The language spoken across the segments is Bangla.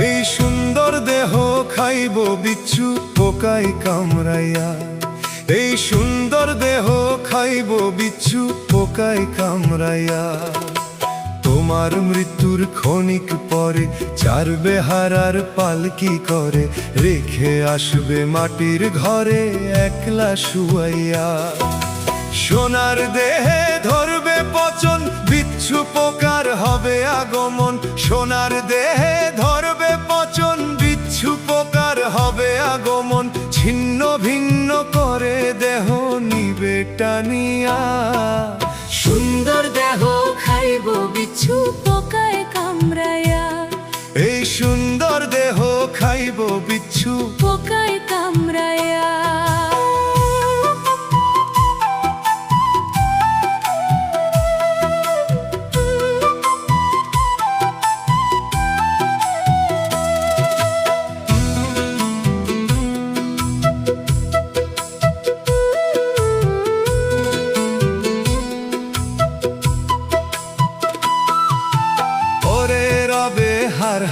এই সুন্দর দেহ খাইব বিচ্ছু পোকায় কামড়াইয়া। এই সুন্দর দেহ খাইব বিচ্ছু পোকায় কামড়াইয়া। তোমার মৃত্যুর ক্ষণিক পরে চারবে হারার পালকি করে, রেখে আসবে মাটির ঘরে একলা শুয়াইয়া। সোনার দেহে ধরবে পচন, বিচ্ছু পোকার হবে আগমন। সোনার দেহে ধরবে পচন, বিচ্ছু পোকার হবে আগমন। ছিন্ন ভিন্ন করে দেহ নিবে টানিয়া। সুন্দর দেহ খাইব বিচ্ছু পোকায় কামড়াইয়া। এই সুন্দর দেহ খাইব বিচ্ছু পোকায় কামড়াইয়া।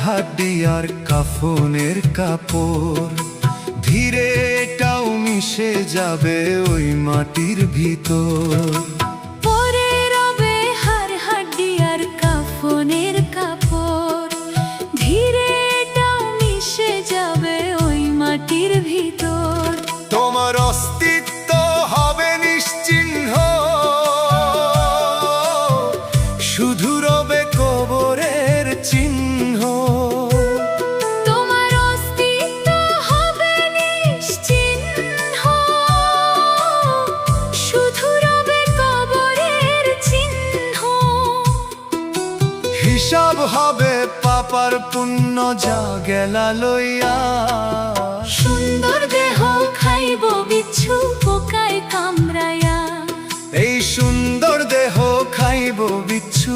হাড্ডি আর কাফনের কাপড়, ধীরে এটাও মিশে যাবে ওই মাটির ভিতর। পরে রবে হাড় হাড্ডি আর কাফনের কাপড়, ধীরে এটাও মিশে যাবে ওই মাটির ভিতর। তোমার অস্তিত্ব হবে নিশ্চিহ্ন, শুধু রবে কবরের চিহ্ন। হিসাব হবে পাপার পুণ্য যা গেলা লইয়া। সুন্দর দেহ খাইব বিচ্ছু পোকায় কামড়াইয়া। এই সুন্দর দেহ খাইব বিচ্ছু